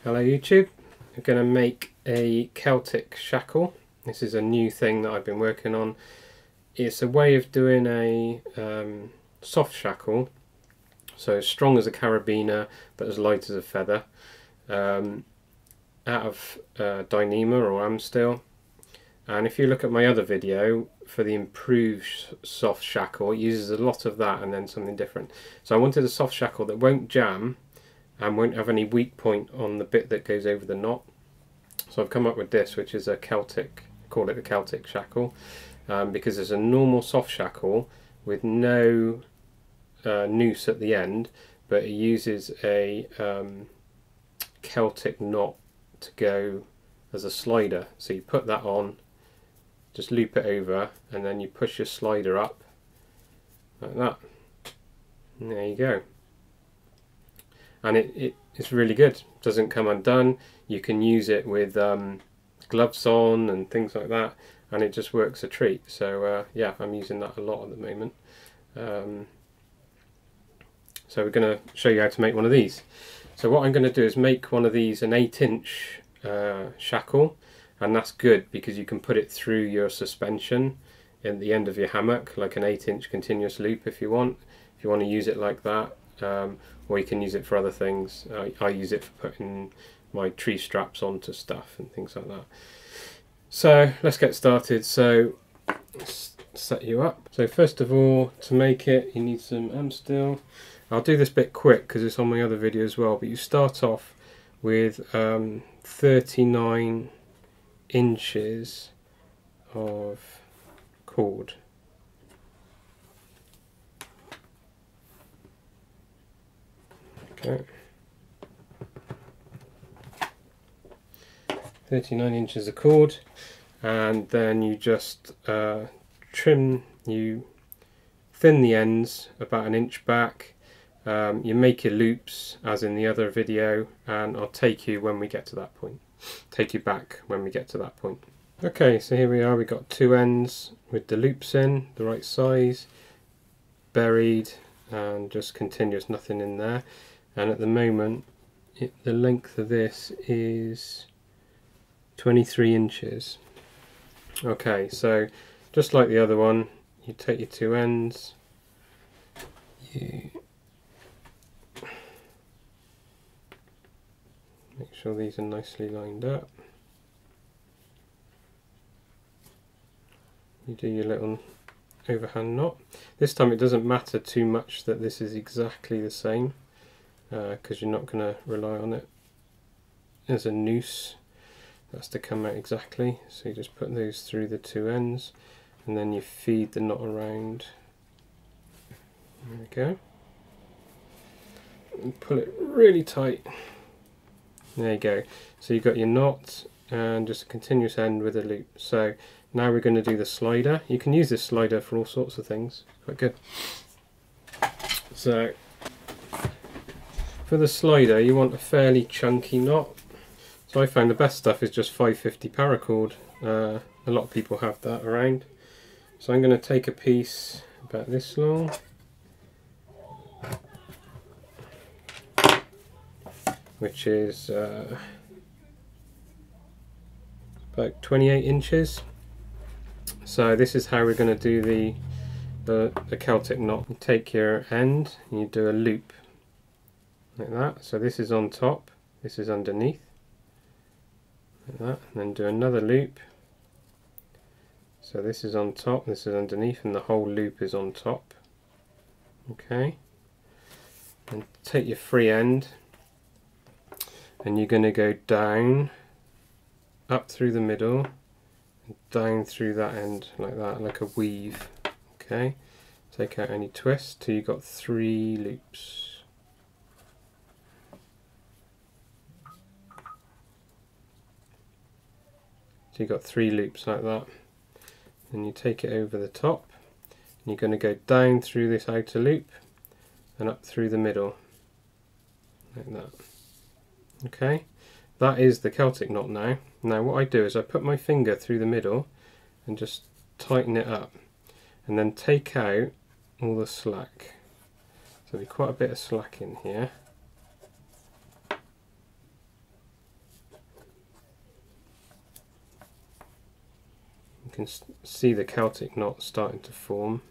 Hello YouTube. We're going to make a Celtic Shackle. This is a new thing that I've been working on. It's a way of doing a soft shackle, so as strong as a carabiner but as light as a feather, out of Dyneema or Amsteel. And if you look at my other video for the improved soft shackle, it uses a lot of that and then something different. So I wanted a soft shackle that won't jam and won't have any weak point on the bit that goes over the knot. So I've come up with this, which is a Celtic, call it the Celtic Shackle, because there's a normal soft shackle with no noose at the end, but it uses a Celtic Knot to go as a slider. So you put that on, just loop it over, and then you push your slider up like that. And there you go. And it's really good. Doesn't come undone. You can use it with gloves on and things like that, and it just works a treat. So yeah, I'm using that a lot at the moment. So we're going to show you how to make one of these. So what I'm going to do is make one of these an 8-inch shackle, and that's good because you can put it through your suspension at the end of your hammock, like an 8-inch continuous loop if you want to use it like that. Or you can use it for other things. I use it for putting my tree straps onto stuff and things like that. So let's get started. So let's set you up. So first of all, to make it, you need some Amsteel. I'll do this bit quick because it's on my other video as well, but you start off with 39 inches of cord. Okay. 39 inches of cord, and then you just thin the ends about 1 inch back. You make your loops as in the other video, and I'll take you when we get to that point. Take you back when we get to that point. Okay, so here we are. We've got two ends with the loops in, the right size, buried, and just continuous, nothing in there. And at the moment, the length of this is 23 inches. Okay, so just like the other one, you take your two ends, you make sure these are nicely lined up. You do your little overhand knot. This time it doesn't matter too much that this is exactly the same, because you're not going to rely on it as a noose. That's to come out exactly. So you just put those through the two ends, and then you feed the knot around. There we go. And pull it really tight. There you go. So you've got your knot and just a continuous end with a loop. So now we're going to do the slider. You can use this slider for all sorts of things. Quite good. So for the slider, you want a fairly chunky knot. So I found the best stuff is just 550 paracord. A lot of people have that around. So I'm going to take a piece about this long, which is about 28 inches. So this is how we're going to do the Celtic knot. You take your end and you do a loop like that. So this is on top, this is underneath, like that, and then do another loop. So this is on top, this is underneath, and the whole loop is on top. Okay, and take your free end, and you're going to go down, up through the middle, and down through that end like that, like a weave. Okay, take out any twist till you've got 3 loops. So you've got 3 loops like that. Then you take it over the top, and you're going to go down through this outer loop and up through the middle like that. Okay, that is the Celtic knot now. Now what I do is I put my finger through the middle and just tighten it up, and then take out all the slack. So there'll be quite a bit of slack in here. can see the Celtic knot starting to form.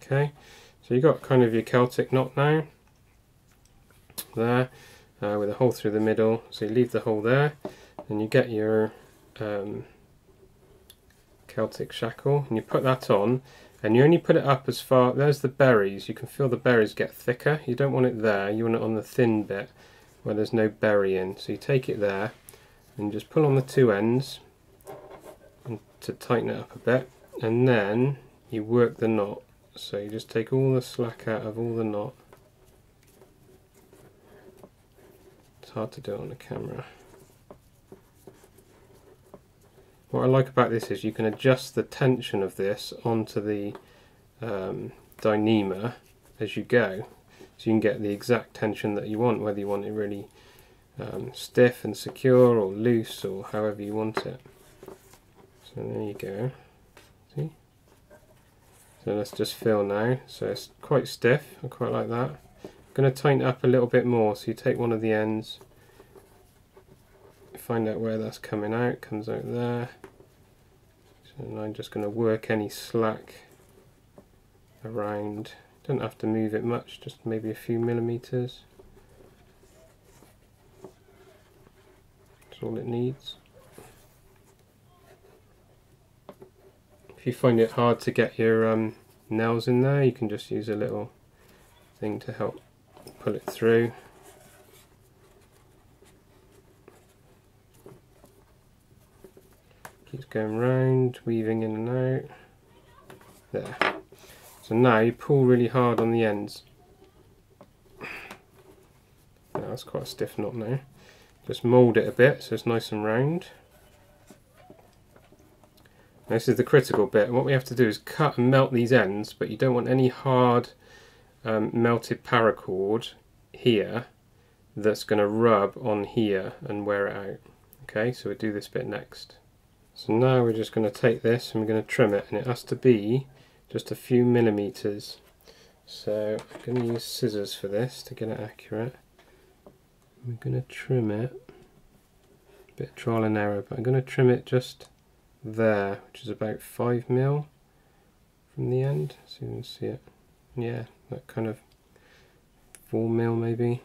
Okay, so you've got kind of your Celtic knot now, there, with a hole through the middle. So you leave the hole there, and you get your Celtic shackle, and you put that on, and you only put it up as far, there's the berries, you can feel the berries get thicker. You don't want it there, you want it on the thin bit where there's no berry in. So you take it there, and just pull on the two ends to tighten it up a bit, and then you work the knot. So you just take all the slack out of all the knot. It's hard to do it on the camera. What I like about this is you can adjust the tension of this onto the Dyneema as you go. So you can get the exact tension that you want, whether you want it really stiff and secure or loose or however you want it. So there you go. See? So let's just feel now. So it's quite stiff, I quite like that. I'm going to tighten it up a little bit more. So you take one of the ends, find out where that's coming out, comes out there. So I'm just going to work any slack around. Don't have to move it much, just maybe a few millimeters. That's all it needs. If you find it hard to get your nails in there, you can just use a little thing to help pull it through. Keeps going round, weaving in and out. There. So now you pull really hard on the ends. Now that's quite a stiff knot now. Just mould it a bit so it's nice and round. This is the critical bit. What we have to do is cut and melt these ends, but you don't want any hard melted paracord here that's going to rub on here and wear it out. Okay, so we'll do this bit next. So now we're just going to take this and we're going to trim it, and it has to be just a few millimeters. So I'm going to use scissors for this to get it accurate. We're going to trim it, a bit of trial and error, but I'm going to trim it just there, which is about 5 mil from the end, so you can see it. Yeah, that kind of 4 mil maybe.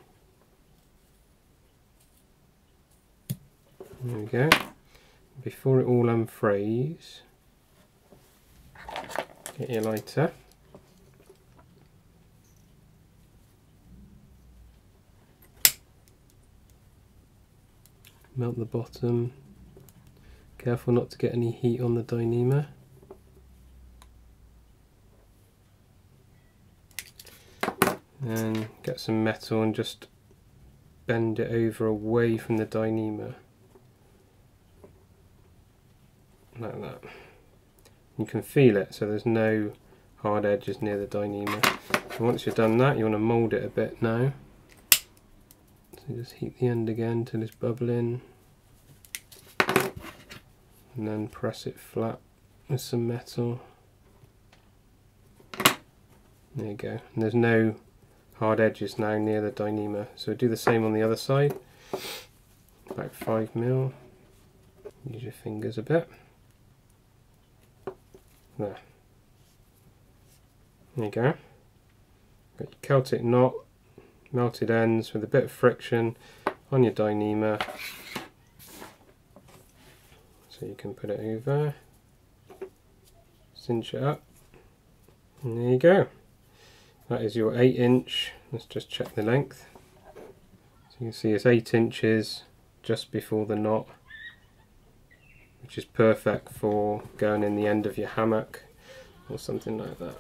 There we go. Before it all unfrays, get your lighter. Melt the bottom. Careful not to get any heat on the Dyneema. And get some metal and just bend it over away from the Dyneema. Like that. You can feel it, so there's no hard edges near the Dyneema. And once you've done that, you want to mould it a bit now. So just heat the end again till it's bubbling. And then press it flat with some metal. There you go. And there's no hard edges now near the Dyneema. So do the same on the other side. About 5 mil. Use your fingers a bit. There. There you go. Got your Celtic knot, melted ends with a bit of friction on your Dyneema. So you can put it over, cinch it up, and there you go. That is your 8-inch. Let's just check the length. So you can see it's 8 inches just before the knot, which is perfect for going in the end of your hammock or something like that.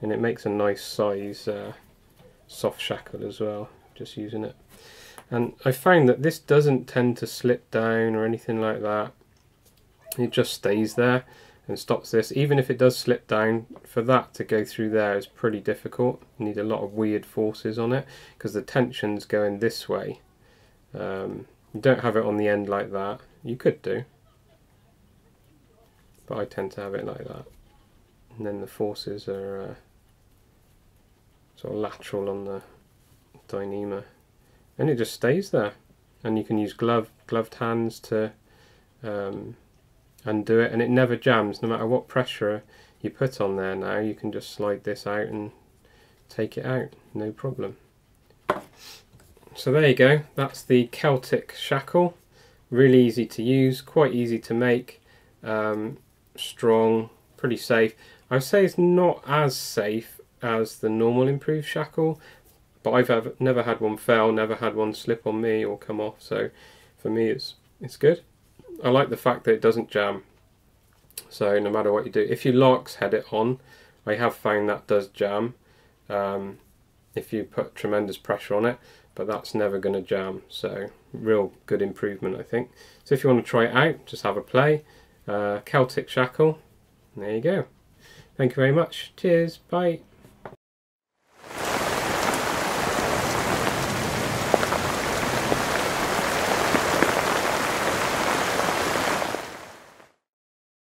And it makes a nice size soft shackle as well, just using it. And I found that this doesn't tend to slip down or anything like that. It just stays there and stops this. Even if it does slip down, for that to go through there is pretty difficult. You need a lot of weird forces on it because the tension's going this way. You don't have it on the end like that. You could do, but I tend to have it like that. And then the forces are sort of lateral on the Dyneema, and it just stays there. And you can use gloved hands to undo it, and it never jams no matter what pressure you put on there. Now you can just slide this out and take it out, no problem. So there you go, that's the Celtic Shackle. Really easy to use, quite easy to make, strong, pretty safe. I would say it's not as safe as the normal improved shackle, but I've never had one fail, never had one slip on me or come off, so for me it's good. I like the fact that it doesn't jam, so no matter what you do. If you lark's head it on, I have found that does jam if you put tremendous pressure on it, but that's never going to jam, so real good improvement, I think. So if you want to try it out, just have a play. Celtic Shackle, there you go. Thank you very much. Cheers, bye.